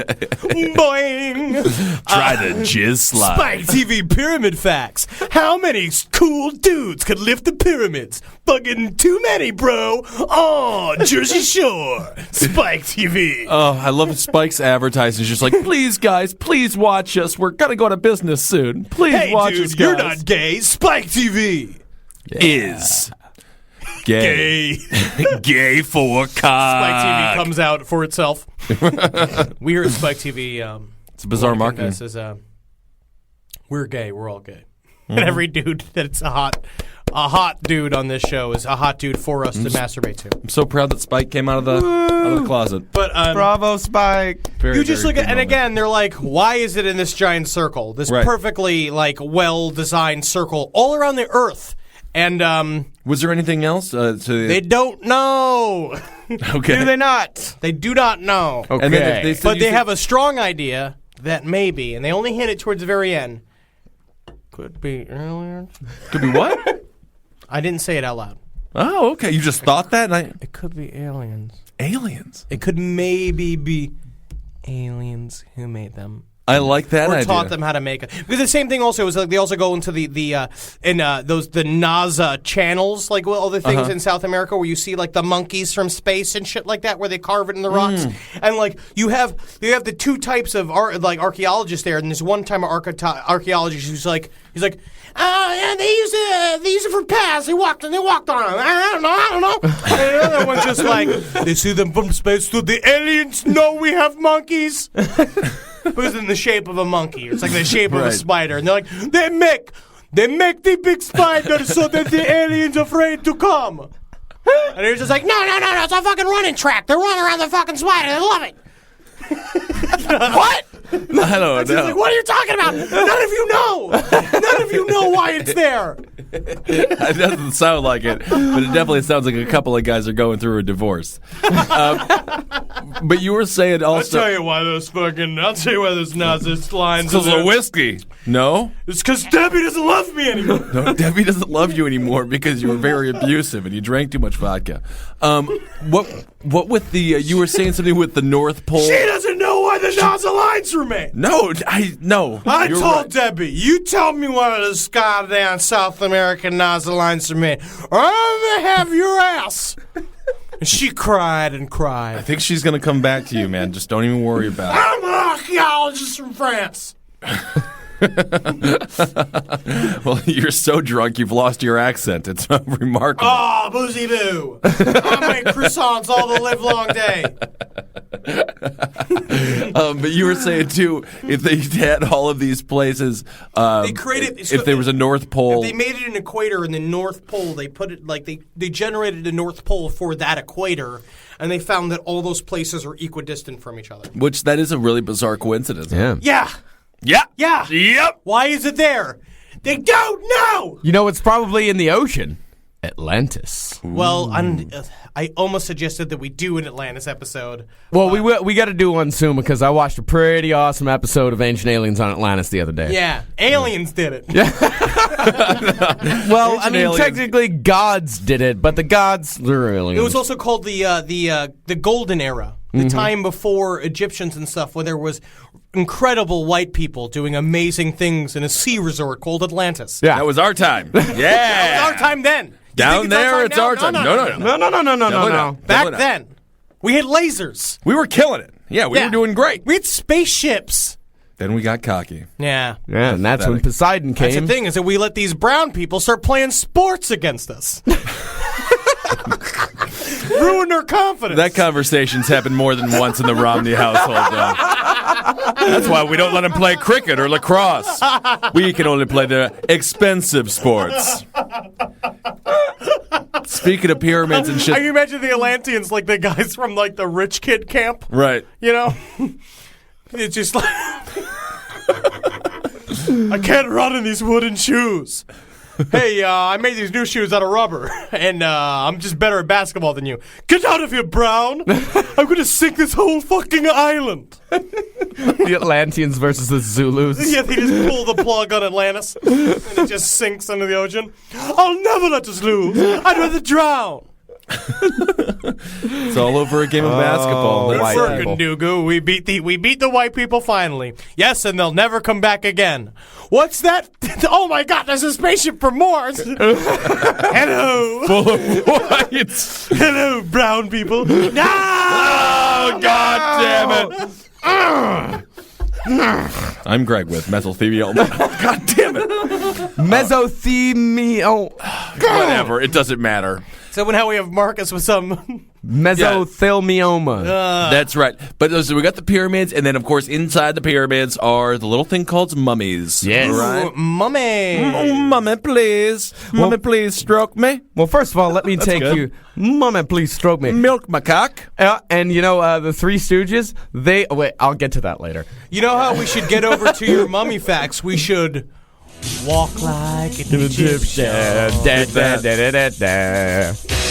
Speaker 4: Boing.
Speaker 3: Try the jizz slide.
Speaker 4: Spike TV pyramid facts. How many cool dudes could lift the pyramids? Fucking too many, bro. Oh, Jersey Shore. Spike TV.
Speaker 3: Oh, I love Spike's advertising. It's just like, please, guys, please watch us. We're going to go out of business soon. Please
Speaker 4: Hey,
Speaker 3: watch
Speaker 4: dude,
Speaker 3: us, guys.
Speaker 4: you're not gay. Spike TV.
Speaker 3: Is gay.
Speaker 4: Gay.
Speaker 3: Gay for cock.
Speaker 4: Spike TV comes out for itself. We here at Spike TV.
Speaker 3: It's bizarre
Speaker 4: one of the
Speaker 3: marketing.
Speaker 4: things is, we're gay. We're all gay. And every dude that's a hot dude on this show is a hot dude for us to masturbate to.
Speaker 3: I'm so proud that Spike came out of the closet.
Speaker 4: But
Speaker 5: Bravo, Spike.
Speaker 3: Very,
Speaker 4: you just
Speaker 3: very
Speaker 4: look at,
Speaker 3: good
Speaker 4: and
Speaker 3: moment.
Speaker 4: again, they're like, why is it in this giant circle? This
Speaker 3: Right.
Speaker 4: perfectly like well-designed circle all around the Earth. And
Speaker 3: Was there anything else?
Speaker 4: they don't know.
Speaker 3: Okay.
Speaker 4: Do they not? They do not know.
Speaker 5: Okay.
Speaker 3: And then if
Speaker 4: But they have a strong idea that maybe, and they only hint it towards the very end, could be aliens.
Speaker 3: Could be what?
Speaker 4: I didn't say it out loud.
Speaker 3: Oh, okay. You just thought that?
Speaker 4: It could be aliens.
Speaker 3: Aliens.
Speaker 4: It could maybe be aliens who made them.
Speaker 3: I like that
Speaker 4: Or
Speaker 3: idea.
Speaker 4: taught them how to make it. Because the same thing also is like they also go into the NASA channels, like all the things in South America where you see like the monkeys from space and shit like that, where they carve it in the rocks. And like you have the two types of archaeologists there, and there's one time of archaeologist who's like yeah, they use it for paths. They walked on them. I don't know. And another one's just like, they see them from space. Do the aliens know we have monkeys? Because in the shape of a monkey, or it's like the shape of a spider, and they're like, they make the big spider so that the aliens afraid to come. And they're just like, no, it's a fucking running track. They're running around the fucking spider. They love it. What?
Speaker 3: I don't
Speaker 4: It's like, what are you talking about? None of you know. None of you know why it's there.
Speaker 3: It doesn't sound like it, but it definitely sounds like a couple of guys are going through a divorce. But you were saying also...
Speaker 4: I'll tell you why those Nazis lines
Speaker 3: Because of whiskey. No?
Speaker 4: It's because Debbie doesn't love me anymore.
Speaker 3: No, Debbie doesn't love you anymore because you were very abusive and you drank too much vodka. What with the... you were saying something with the North Pole...
Speaker 4: She doesn't know why the NASA lines were made.
Speaker 3: No.
Speaker 4: I
Speaker 3: You're
Speaker 4: told
Speaker 3: right.
Speaker 4: Debbie, you tell me why those goddamn South American NASA lines are made, or I'm going to have your ass. And she cried and
Speaker 3: I
Speaker 4: cried.
Speaker 3: think she's going to come back to you, man. Just don't even worry about it.
Speaker 4: I'm an archaeologist from France.
Speaker 3: Well, you're so drunk you've lost your accent. It's remarkable.
Speaker 4: Oh, boozy boo. I make croissants all the live long day.
Speaker 3: But you were saying, too, if they had all of these places,
Speaker 4: They created...
Speaker 3: if there was a North Pole...
Speaker 4: If they made it an equator in the North Pole, they put it like they generated a North Pole for that equator, and they found that all those places are equidistant from each other.
Speaker 3: Which, that is a really bizarre coincidence.
Speaker 5: Yeah.
Speaker 4: Yeah.
Speaker 3: Yeah.
Speaker 4: Yeah.
Speaker 3: Yep.
Speaker 4: Why is it there? They don't know.
Speaker 5: You know, it's probably in the ocean. Atlantis.
Speaker 4: Well, I almost suggested that we do an Atlantis episode.
Speaker 5: Well, we got to do one soon because I watched a pretty awesome episode of Ancient Aliens on Atlantis the other day.
Speaker 4: Yeah, aliens did it.
Speaker 5: Well, I mean, technically gods did it, but the gods, they're aliens.
Speaker 4: It was also called the Golden Era, the time before Egyptians and stuff, where there was incredible white people doing amazing things in a sea resort called Atlantis.
Speaker 5: Yeah.
Speaker 3: That was our time. Yeah.
Speaker 4: That was our time then. You
Speaker 3: Down
Speaker 4: think
Speaker 3: there,
Speaker 4: it's our time now?
Speaker 3: No.
Speaker 5: No.
Speaker 4: Back
Speaker 3: Definitely not.
Speaker 4: then, we had lasers.
Speaker 3: We were killing it. Yeah, we were doing great.
Speaker 4: We had spaceships.
Speaker 3: Then we got cocky.
Speaker 4: Yeah.
Speaker 5: Yeah, and that's when Poseidon came.
Speaker 4: That's the thing, is that we let these brown people start playing sports against us. Ruin their confidence.
Speaker 3: That conversation's happened more than once in the Romney household, though. That's why we don't let them play cricket or lacrosse. We can only play the expensive sports. Speaking of pyramids and
Speaker 4: I
Speaker 3: shit.
Speaker 4: can imagine the Atlanteans like the guys from like the rich kid camp.
Speaker 3: Right.
Speaker 4: You know? It's just like I can't run in these wooden shoes. Hey, I made these new shoes out of rubber, and I'm just better at basketball than you. Get out of here, Brown! I'm gonna sink this whole fucking island.
Speaker 5: The Atlanteans versus the Zulus.
Speaker 4: Yeah, they just pull the plug on Atlantis, and it just sinks into the ocean. I'll never let us lose. I'd rather drown.
Speaker 3: It's all over a game of basketball.
Speaker 5: Oh,
Speaker 3: That's
Speaker 5: white
Speaker 3: it.
Speaker 5: people.
Speaker 4: Nugu, we beat the white people finally. Yes, and they'll never come back again. What's that? Oh my God! There's a spaceship from Mars. Hello,
Speaker 3: Full of whites.
Speaker 4: hello, brown people. No!
Speaker 3: Oh, God damn it. I'm Greg with mesothelioma. God damn it.
Speaker 5: Mesothelioma.
Speaker 3: Whatever. It doesn't matter.
Speaker 4: So now we have Marcus with some.
Speaker 5: Mesothelioma.
Speaker 3: That's right. But so we got the pyramids, and then, of course, inside the pyramids are the little thing called mummies.
Speaker 5: Yes.
Speaker 3: Right?
Speaker 4: Mummy.
Speaker 3: Oh, mummy, please. Mummy, please stroke me.
Speaker 5: Well, first of all, let me take
Speaker 3: good.
Speaker 5: you. Mama, please stroke me.
Speaker 3: Milk my cock.
Speaker 5: And you know, the Three Stooges, wait, I'll get to that later.
Speaker 4: You know how we should get over to your mummy facts? We should walk like an Egyptian.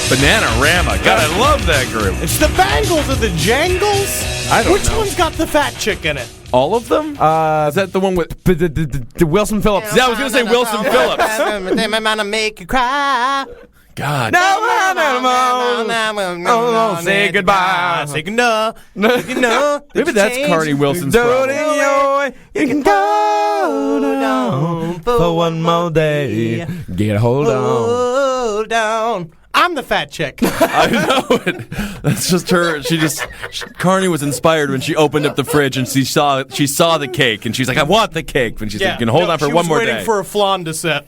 Speaker 3: Bananarama. God, I love that group.
Speaker 4: It's the Bangles or the Jangles?
Speaker 3: I don't
Speaker 4: Which
Speaker 3: know.
Speaker 4: one's got the fat chick in it?
Speaker 3: All of them? Is that the one with...
Speaker 5: Wilson Phillips.
Speaker 3: Yeah, I was going to say Wilson Phillips.
Speaker 4: I'm gonna make you cry.
Speaker 3: God.
Speaker 5: Oh, say goodbye.
Speaker 4: Say goodbye.
Speaker 3: Maybe that's Carney Wilson's problem.
Speaker 5: You can go down for one more day. Get a hold on.
Speaker 4: Hold down. I'm the fat chick.
Speaker 3: I know it. That's just her. Carney was inspired when she opened up the fridge and she saw the cake and she's like, I want the cake. And she's like, you can hold on for one more day.
Speaker 4: She was waiting for a flan to set.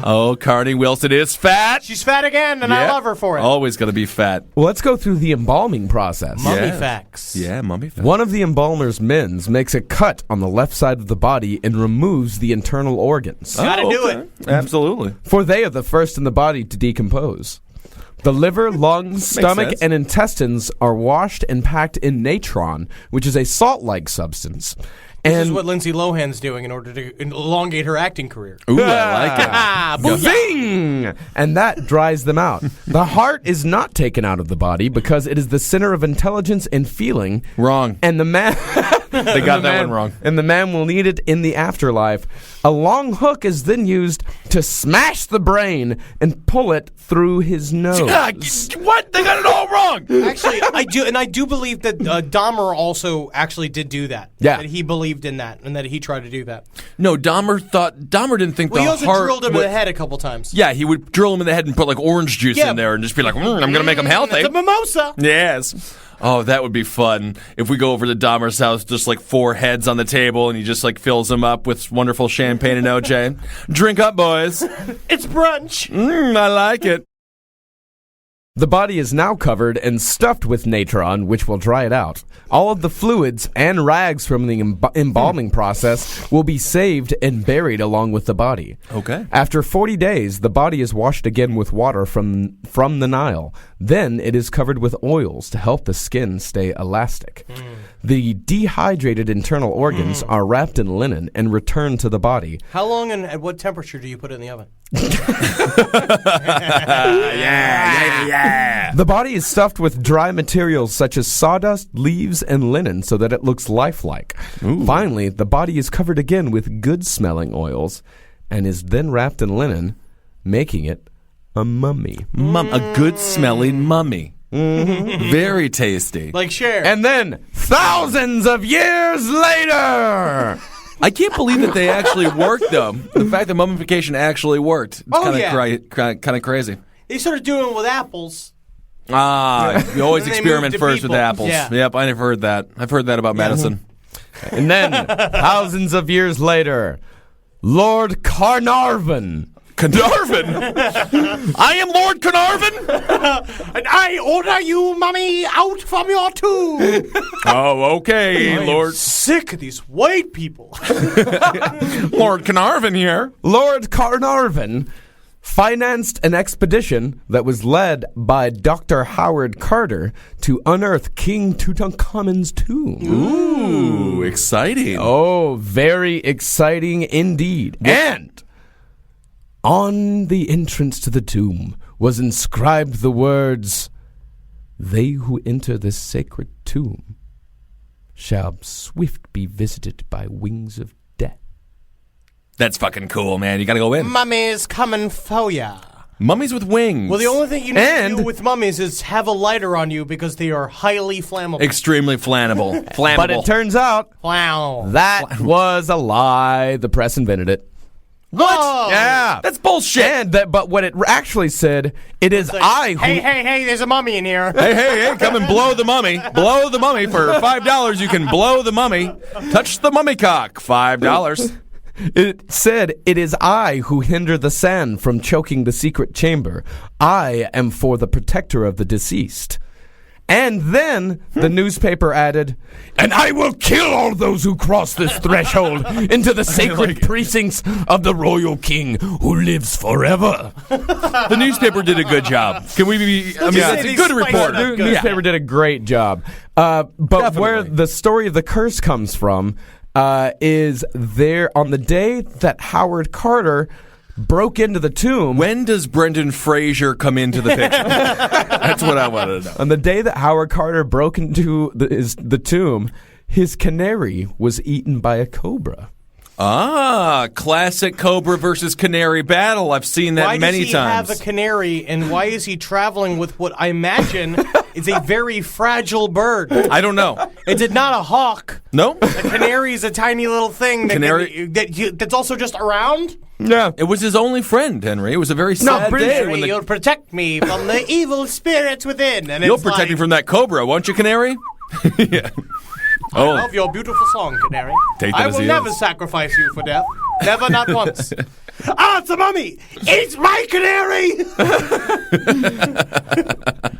Speaker 3: Oh, Carney Wilson is fat.
Speaker 4: She's fat again, and I love her for it.
Speaker 3: Always going to be fat.
Speaker 5: Well, let's go through the embalming process.
Speaker 4: Mummy facts.
Speaker 3: Yeah, mummy facts.
Speaker 5: One of the embalmer's men makes a cut on the left side of the body and removes the internal organs.
Speaker 4: Gotta do it.
Speaker 3: Absolutely.
Speaker 5: For they are the first in the body to decompose. The liver, lungs, stomach,
Speaker 3: sense.
Speaker 5: and intestines are washed and packed in natron, which is a salt-like substance.
Speaker 4: This is what Lindsay Lohan's doing in order to elongate her acting career.
Speaker 3: Ooh, I like it.
Speaker 4: Ah, booyah.
Speaker 5: Zing! And that dries them out. The heart is not taken out of the body because it is the center of intelligence and feeling.
Speaker 3: Wrong.
Speaker 5: And the man...
Speaker 3: They got that one wrong.
Speaker 5: And the man will need it in the afterlife. A long hook is then used to smash the brain and pull it through his nose.
Speaker 3: What? They got it all wrong.
Speaker 4: Actually, I do believe that Dahmer also actually did do that.
Speaker 5: Yeah.
Speaker 4: That he believed in that, and that he tried to do that.
Speaker 3: No, Dahmer didn't think
Speaker 4: Well, he
Speaker 3: the
Speaker 4: also
Speaker 3: heart
Speaker 4: drilled him in
Speaker 3: would-
Speaker 4: the head a couple times.
Speaker 3: Yeah, he would drill him in the head and put like orange juice
Speaker 4: Yeah.
Speaker 3: in there and just be like, I'm going to make him healthy.
Speaker 4: It's a mimosa.
Speaker 3: Yes. Oh, that would be fun. If we go over to Dahmer's house, just like 4 heads on the table, and he just like fills them up with wonderful champagne and OJ. Drink up, boys.
Speaker 4: It's brunch.
Speaker 3: I like it.
Speaker 5: The body is now covered and stuffed with natron, which will dry it out. All of the fluids and rags from the embalming process will be saved and buried along with the body.
Speaker 3: Okay.
Speaker 5: After 40 days, the body is washed again with water from the Nile. Then it is covered with oils to help the skin stay elastic. The dehydrated internal organs are wrapped in linen and returned to the body.
Speaker 4: How long and at what temperature do you put it in the oven?
Speaker 5: The body is stuffed with dry materials such as sawdust, leaves, and linen so that it looks lifelike. Finally, the body is covered again with good-smelling oils and is then wrapped in linen, making it a mummy.
Speaker 3: A good-smelling mummy. Very tasty.
Speaker 4: Like Cher.
Speaker 5: And then, thousands of years later...
Speaker 3: I can't believe that they actually worked, though. The fact that mummification actually worked. It's kind of crazy.
Speaker 4: They started doing it with apples.
Speaker 3: You always
Speaker 4: Then they
Speaker 3: experiment
Speaker 4: moved to
Speaker 3: first with
Speaker 4: people.
Speaker 3: apples.
Speaker 4: Yeah.
Speaker 3: Yep, I never heard that. I've heard that about medicine.
Speaker 5: And then, thousands of years later, Lord Carnarvon.
Speaker 3: Carnarvon? I am Lord Carnarvon?
Speaker 4: And I order you, mummy, out from your tomb.
Speaker 3: Oh, okay, Lord.
Speaker 4: Sick of these white people.
Speaker 3: Lord Carnarvon here.
Speaker 5: Lord Carnarvon financed an expedition that was led by Dr. Howard Carter to unearth King Tutankhamun's tomb.
Speaker 3: Ooh, exciting.
Speaker 5: Oh, very exciting indeed. And on the entrance to the tomb was inscribed the words, "They who enter this sacred tomb shall swift be visited by wings of death."
Speaker 3: That's fucking cool, man. You gotta go in.
Speaker 4: Mummy's coming for ya.
Speaker 3: Mummies with wings.
Speaker 4: Well, the only thing you need to
Speaker 5: And-
Speaker 4: do with mummies is have a lighter on you because they are highly flammable.
Speaker 3: Extremely flammable. Flammable.
Speaker 5: But it turns out
Speaker 4: Wow.
Speaker 5: that was a lie. The press invented it.
Speaker 4: What?
Speaker 5: Yeah.
Speaker 3: That's bullshit.
Speaker 5: And but what it actually said, it is I who...
Speaker 4: Hey, there's a mummy in here.
Speaker 3: Hey, come and blow the mummy. Blow the mummy. For $5, you can blow the mummy. Touch the mummy cock. $5.
Speaker 5: It said, "It is I who hinder the sand from choking the secret chamber. I am for the protector of the deceased." And then the newspaper added, "And I will kill all those who cross this threshold into the sacred precincts of the royal king who lives forever."
Speaker 3: The newspaper did a good job. Can we be... I mean,
Speaker 4: Yeah.
Speaker 3: it's a good reporter.
Speaker 5: The newspaper did a great job. But
Speaker 3: Definitely.
Speaker 5: where the story of the curse comes from is there on the day that Howard Carter broke into the tomb.
Speaker 3: When does Brendan Fraser come into the picture? That's what I wanted to know.
Speaker 5: On the day that Howard Carter broke into the tomb, his canary was eaten by a cobra.
Speaker 3: Classic cobra versus canary battle. I've seen that
Speaker 4: Why
Speaker 3: many
Speaker 4: does he
Speaker 3: times.
Speaker 4: have a canary, and why is he traveling with what I imagine is a very fragile bird?
Speaker 3: I don't know.
Speaker 4: It's not a hawk.
Speaker 3: No?
Speaker 4: A canary is a tiny little thing
Speaker 3: Canary-
Speaker 4: that's also just around.
Speaker 5: Yeah.
Speaker 3: It was his only friend, Henry. It was a very sad day.
Speaker 4: Canary,
Speaker 3: When
Speaker 4: you'll protect me from the evil spirits within. And
Speaker 3: You'll
Speaker 4: it's
Speaker 3: protect
Speaker 4: like,
Speaker 3: me from that cobra, won't you, canary? Yeah.
Speaker 4: I love your beautiful song, Canary.
Speaker 3: Take that
Speaker 4: I
Speaker 3: as
Speaker 4: will
Speaker 3: he
Speaker 4: never
Speaker 3: is.
Speaker 4: sacrifice you for death. Never, not once. It's a mummy! It's my canary!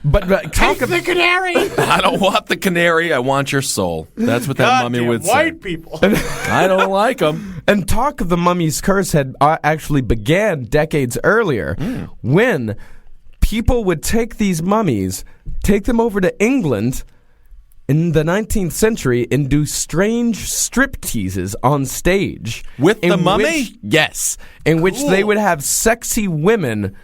Speaker 5: But talk
Speaker 4: Take the canary!
Speaker 3: I don't want the canary. I want your soul. That's what that mummy
Speaker 4: Goddamn
Speaker 3: would say.
Speaker 4: white people.
Speaker 3: I don't like them.
Speaker 5: And talk of the mummy's curse had actually began decades earlier when people would take these mummies, take them over to England in the 19th century and do strange strip teases on stage.
Speaker 3: With the
Speaker 5: in
Speaker 3: mummy?
Speaker 5: which- yes. In which they would have sexy women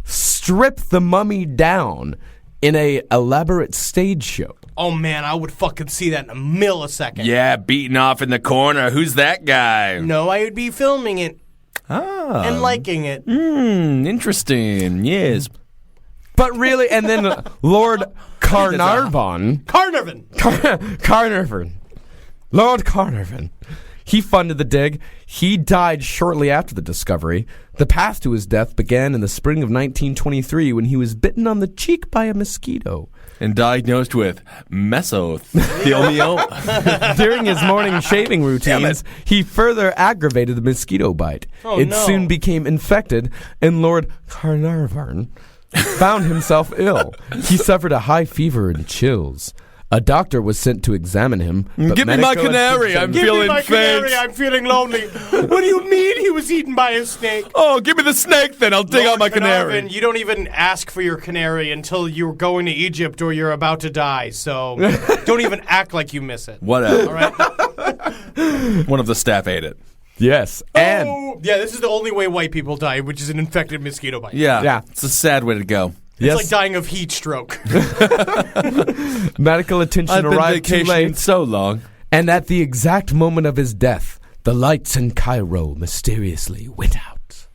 Speaker 5: strip the mummy down in a elaborate stage show.
Speaker 4: Oh man, I would fucking see that in a millisecond.
Speaker 3: Yeah, beating off in the corner. Who's that guy?
Speaker 4: No, I would be filming it and liking it.
Speaker 3: Interesting. Yes.
Speaker 5: But really, and then Lord Carnarvon... Carnarvon. Lord Carnarvon. He funded the dig. He died shortly after the discovery. The path to his death began in the spring of 1923 when he was bitten on the cheek by a mosquito.
Speaker 3: And diagnosed with mesothelioma.
Speaker 5: During his morning shaving routines, he further aggravated the mosquito bite.
Speaker 4: Oh,
Speaker 5: It
Speaker 4: no.
Speaker 5: soon became infected, and Lord Carnarvon found himself ill. He suffered a high fever and chills. A doctor was sent to examine him. But
Speaker 3: Give me my canary. I'm
Speaker 4: Give
Speaker 3: feeling
Speaker 4: me my
Speaker 3: faint.
Speaker 4: canary. I'm feeling lonely. What do you mean he was eaten by a snake?
Speaker 3: Oh, give me the snake then. I'll dig out my canary.
Speaker 4: Carnarvon, you don't even ask for your canary until you're going to Egypt or you're about to die. So don't even act like you miss it.
Speaker 3: Whatever.
Speaker 4: All right.
Speaker 3: One of the staff ate it.
Speaker 5: Yes. And
Speaker 4: Yeah, this is the only way white people die, which is an infected mosquito bite.
Speaker 5: Yeah.
Speaker 3: It's a sad way to go.
Speaker 4: It's like dying of heat stroke.
Speaker 5: medical attention
Speaker 3: I've been
Speaker 5: arrived too
Speaker 3: vacationing
Speaker 5: late.
Speaker 3: so long.
Speaker 5: And at the exact moment of his death, the lights in Cairo mysteriously went out.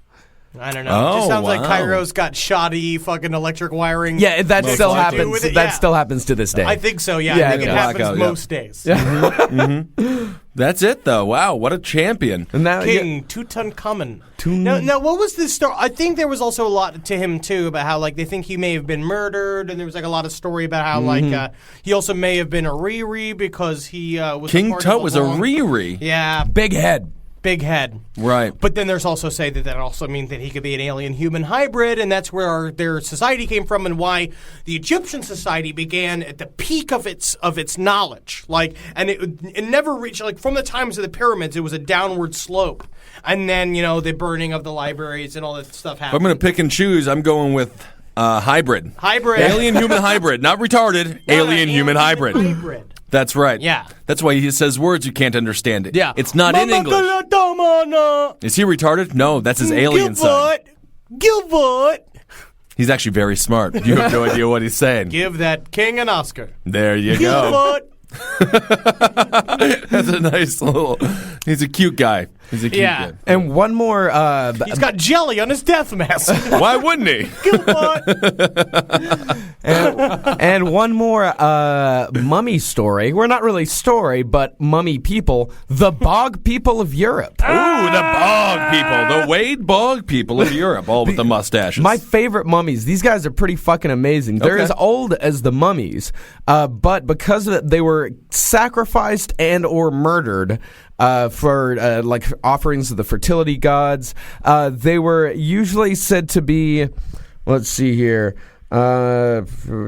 Speaker 4: I don't know. It just
Speaker 3: Oh,
Speaker 4: sounds like
Speaker 3: wow.
Speaker 4: Cairo's got shoddy fucking electric wiring.
Speaker 5: Yeah, that
Speaker 4: Most
Speaker 5: still
Speaker 4: likely.
Speaker 5: happens.
Speaker 4: With it,
Speaker 5: That
Speaker 4: yeah.
Speaker 5: still happens to this day.
Speaker 4: I think so, yeah.
Speaker 5: Yeah,
Speaker 4: I think it
Speaker 5: yeah.
Speaker 4: happens
Speaker 3: Blackout, yeah.
Speaker 4: most days.
Speaker 3: That's it, though. Wow, what a champion.
Speaker 5: And now,
Speaker 4: King Tutankhamun. Now, what was the story? I think there was also a lot to him, too, about how, like, they think he may have been murdered, and there was, like, a lot of story about how, like, he also may have been a Riri because he was
Speaker 3: King
Speaker 4: part of
Speaker 3: Tut was a
Speaker 4: long-
Speaker 3: Riri.
Speaker 4: Yeah,
Speaker 5: big head.
Speaker 4: big head.
Speaker 3: Right.
Speaker 4: But then there's also say that also means that he could be an alien-human hybrid, and that's where their society came from, and why the Egyptian society began at the peak of its knowledge. Like, and it never reached, like, from the times of the pyramids, it was a downward slope, and then the burning of the libraries and all that stuff
Speaker 3: If
Speaker 4: happened.
Speaker 3: I'm going to pick and choose, I'm going with hybrid.
Speaker 4: Hybrid.
Speaker 3: Alien-human hybrid. Not retarded. Alien-human hybrid.
Speaker 4: Hybrid.
Speaker 3: That's right.
Speaker 4: Yeah.
Speaker 3: That's why he says words you can't understand it.
Speaker 4: Yeah.
Speaker 3: It's not in English. Is he retarded? No, that's his alien side.
Speaker 4: Gilbert.
Speaker 3: He's actually very smart. You have no idea what he's saying.
Speaker 4: Give that king an Oscar.
Speaker 3: There you go.
Speaker 4: Gilbert.
Speaker 3: That's a nice little... He's a cute guy. He's a cute
Speaker 4: Yeah.
Speaker 3: guy.
Speaker 5: And one more.
Speaker 4: He's got jelly on his death mask.
Speaker 3: Why wouldn't he?
Speaker 4: Gilbert.
Speaker 5: And one more mummy story. Well, not really story, but mummy people. The bog people of Europe.
Speaker 3: Ooh, the bog people. The Wade bog people of Europe. All with the mustaches.
Speaker 5: My favorite mummies. These guys are pretty fucking amazing. They're
Speaker 3: Okay.
Speaker 5: as old as the mummies, but because of it, they were sacrificed and or murdered for like offerings to the fertility gods. They were usually said to be, let's see here,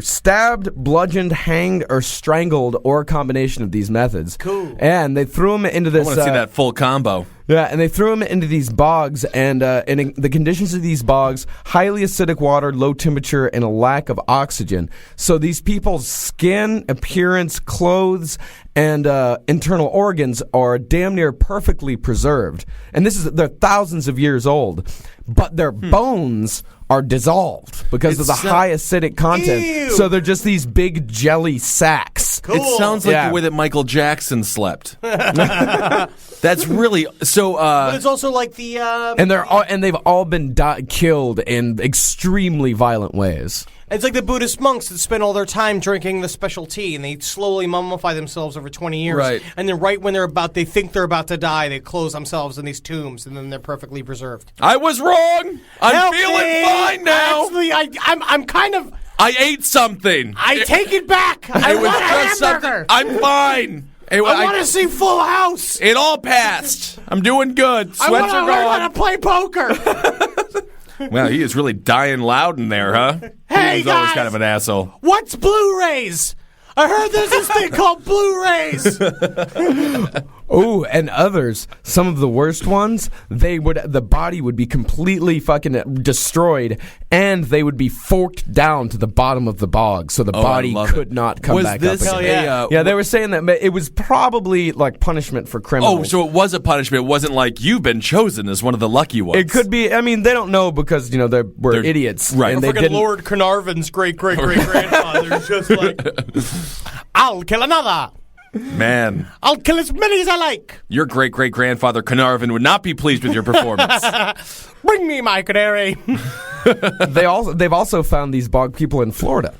Speaker 5: stabbed, bludgeoned, hanged, or strangled, or a combination of these methods.
Speaker 4: Cool.
Speaker 5: And they threw them into
Speaker 3: I
Speaker 5: this.
Speaker 3: want to see that full combo.
Speaker 5: Yeah, and they threw them into these bogs, and in the conditions of these bogs, highly acidic water, low temperature, and a lack of oxygen. So these people's skin, appearance, clothes, and internal organs are damn near perfectly preserved. And they're thousands of years old, but their bones are dissolved because of the high acidic content.
Speaker 4: Ew.
Speaker 5: So they're just these big jelly sacks.
Speaker 4: Cool.
Speaker 3: It sounds like
Speaker 5: Yeah.
Speaker 3: the way that Michael Jackson slept. That's really... So,
Speaker 4: But it's also like the
Speaker 5: And they've all been killed in extremely violent ways.
Speaker 4: it's like the Buddhist monks that spend all their time drinking the special tea, and they slowly mummify themselves over 20 years.
Speaker 3: Right.
Speaker 4: And then right when they think they're about to die, they close themselves in these tombs, and then they're perfectly preserved.
Speaker 3: I was wrong. I'm
Speaker 4: Help
Speaker 3: feeling
Speaker 4: me!
Speaker 3: fine now.
Speaker 4: Actually, I'm kind of.
Speaker 3: I ate something.
Speaker 4: I take it back. I
Speaker 3: It was
Speaker 4: want a
Speaker 3: just something.
Speaker 4: hamburger.
Speaker 3: I'm fine.
Speaker 4: I want to see Full House.
Speaker 3: It all passed. I'm doing good.
Speaker 4: I
Speaker 3: Sweats
Speaker 4: want to
Speaker 3: are
Speaker 4: learn how
Speaker 3: gone.
Speaker 4: to play poker.
Speaker 3: Wow, he is really dying loud in there, huh?
Speaker 4: Hey,
Speaker 3: He's always
Speaker 4: guys.
Speaker 3: kind of an asshole.
Speaker 4: What's Blu-rays? I heard there's this thing called Blu-rays.
Speaker 5: Oh, and others, some of the worst ones, the body would be completely fucking destroyed, and they would be forked down to the bottom of the bog, so the body
Speaker 3: love
Speaker 5: could
Speaker 3: it.
Speaker 5: not come
Speaker 3: Was
Speaker 5: back
Speaker 3: this
Speaker 5: up
Speaker 4: Hell
Speaker 5: again.
Speaker 4: yeah.
Speaker 5: Yeah, they were saying that it was probably like punishment for
Speaker 3: Oh,
Speaker 5: criminals.
Speaker 3: so it was a punishment. It wasn't like you've been chosen as one of the lucky ones.
Speaker 5: It could be. I mean, they don't know because they were
Speaker 3: They're-
Speaker 5: idiots,
Speaker 3: right.
Speaker 5: And they
Speaker 4: Freaking
Speaker 5: didn't.
Speaker 4: Lord Carnarvon's great-great-great-grandfather is just like, I'll kill another.
Speaker 3: Man,
Speaker 4: I'll kill as many as I like.
Speaker 3: your great-great-grandfather Carnarvon would not be pleased with your performance.
Speaker 4: Bring me my canary.
Speaker 5: They've also found these bog people in Florida.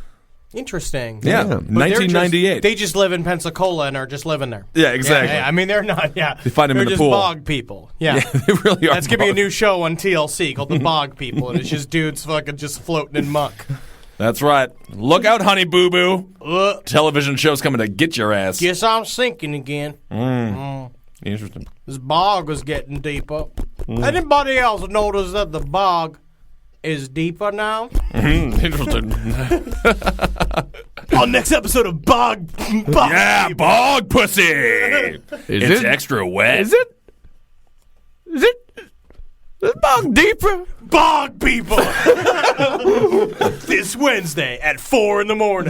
Speaker 4: Interesting.
Speaker 3: Yeah,
Speaker 5: Yeah.
Speaker 4: But they're
Speaker 3: 1998.
Speaker 4: They just live in Pensacola and are just living there.
Speaker 3: Yeah, exactly.
Speaker 4: Yeah, I mean, they're not. Yeah,
Speaker 3: They find 'em
Speaker 4: they're
Speaker 3: in the
Speaker 4: just
Speaker 3: pool.
Speaker 4: bog people. Yeah.
Speaker 3: Yeah, they really are.
Speaker 4: That's gonna be a
Speaker 3: bog.
Speaker 4: new show on TLC called The Bog People, and it's just dudes fucking just floating in muck.
Speaker 3: That's right. Look out, honey boo boo. Television show's coming to get your ass.
Speaker 4: Guess I'm sinking again.
Speaker 3: Interesting.
Speaker 4: This bog was getting deeper. Anybody else notice that the bog is deeper now.
Speaker 3: Interesting.
Speaker 4: On next episode of Bog
Speaker 3: Yeah, bog pussy. It's
Speaker 5: it?
Speaker 3: extra wet.
Speaker 5: Is it? Is it bog deeper?
Speaker 4: Bog People. This Wednesday at 4 a.m.
Speaker 3: I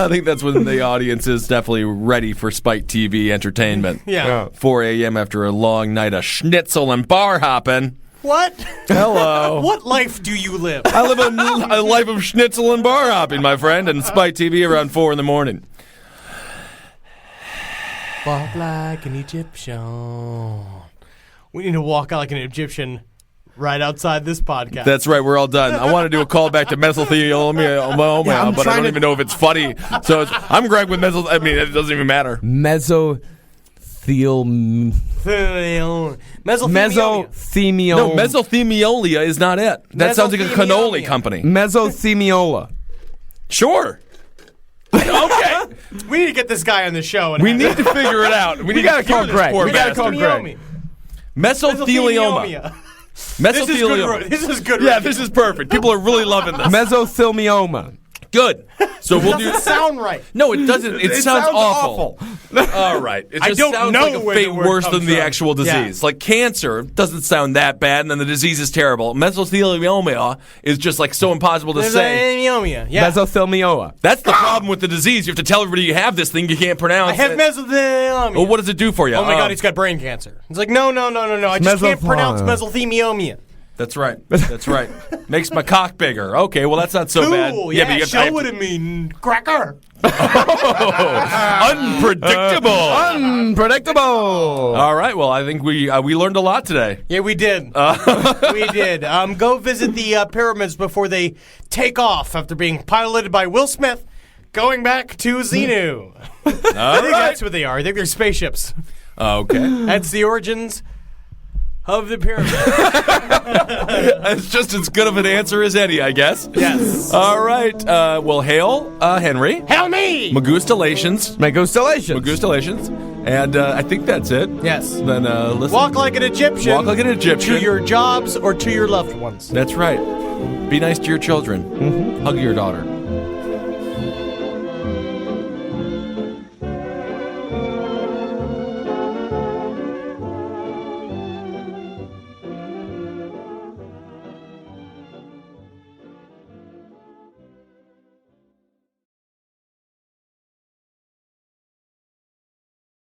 Speaker 3: think that's when the audience is definitely ready for Spike TV entertainment.
Speaker 4: Yeah.
Speaker 3: 4 a.m. after a long night of schnitzel and bar hopping.
Speaker 4: What?
Speaker 3: Hello.
Speaker 4: What life do you live?
Speaker 3: I live a life of schnitzel and bar hopping, my friend, and Spike TV around 4 a.m.
Speaker 4: Walk like an Egyptian. We need to walk out like an Egyptian right outside this podcast.
Speaker 3: That's right, we're all done. I want to do a call back to mesothelioma,
Speaker 5: I'm
Speaker 3: but I
Speaker 5: trying
Speaker 3: don't
Speaker 5: to-
Speaker 3: even know if it's funny. So I'm Greg with I mean, it doesn't even matter.
Speaker 5: Mesothelioma.
Speaker 4: Mesothelioma.
Speaker 3: No, mesothelioma is not it. That sounds like a cannoli
Speaker 4: Mesothelioma.
Speaker 3: company.
Speaker 5: Mesothelioma.
Speaker 3: Sure. Okay.
Speaker 4: We need to get this guy on the show. And
Speaker 3: We need to figure it out. We
Speaker 5: gotta call Greg.
Speaker 3: Poor
Speaker 5: We gotta call
Speaker 3: bastard.
Speaker 5: Greg.
Speaker 3: Mesothelioma.
Speaker 4: This is good.
Speaker 3: Mesothelioma.
Speaker 4: This is good.
Speaker 3: Yeah, this is perfect. People are really loving this.
Speaker 5: Mesothelioma.
Speaker 3: Good. So we'll do.
Speaker 4: Doesn't sound right.
Speaker 3: No, it doesn't. It sounds awful.
Speaker 5: awful.
Speaker 3: All right. It
Speaker 4: I
Speaker 3: just
Speaker 4: don't
Speaker 3: sounds
Speaker 4: know
Speaker 3: like a
Speaker 4: where the
Speaker 3: fate
Speaker 4: word
Speaker 3: worse
Speaker 4: comes
Speaker 3: than the
Speaker 4: from.
Speaker 3: actual disease.
Speaker 4: Yeah.
Speaker 3: Like cancer doesn't sound that bad, and then the disease is terrible. Mesothelioma is just like so impossible to say.
Speaker 4: Mesothelioma. Yeah.
Speaker 5: Mesothelioma.
Speaker 3: That's the problem with the disease. You have to tell everybody you have this thing you can't pronounce.
Speaker 4: I have mesothelioma.
Speaker 3: Well, what does it do for you?
Speaker 4: Oh my God, he's got brain cancer. It's like, no. I just can't pronounce mesothelioma.
Speaker 3: That's right. That's right. Makes my cock bigger. Okay, well that's not so bad.
Speaker 4: Cool. Yeah,
Speaker 3: but you
Speaker 4: show it to me, cracker.
Speaker 3: Unpredictable.
Speaker 5: Unpredictable.
Speaker 3: All right. Well, I think we learned a lot today.
Speaker 4: Yeah, we did. We did. Go visit the pyramids before they take off after being piloted by Will Smith, going back to Xenu. I think that's what they are. I think they're spaceships.
Speaker 3: Okay.
Speaker 4: That's the origins of the pyramid.
Speaker 3: That's just as good of an answer as any, I guess.
Speaker 4: Yes.
Speaker 3: All right. Well, hail, Henry.
Speaker 4: Hail me!
Speaker 3: Magustalations.
Speaker 5: Megostalations.
Speaker 3: Magustalations. And I think that's it.
Speaker 4: Yes.
Speaker 3: Then listen.
Speaker 4: Walk like an Egyptian.
Speaker 3: Walk like an Egyptian.
Speaker 4: To your jobs or to your loved ones.
Speaker 3: That's right. Be nice to your children. Hug your daughter.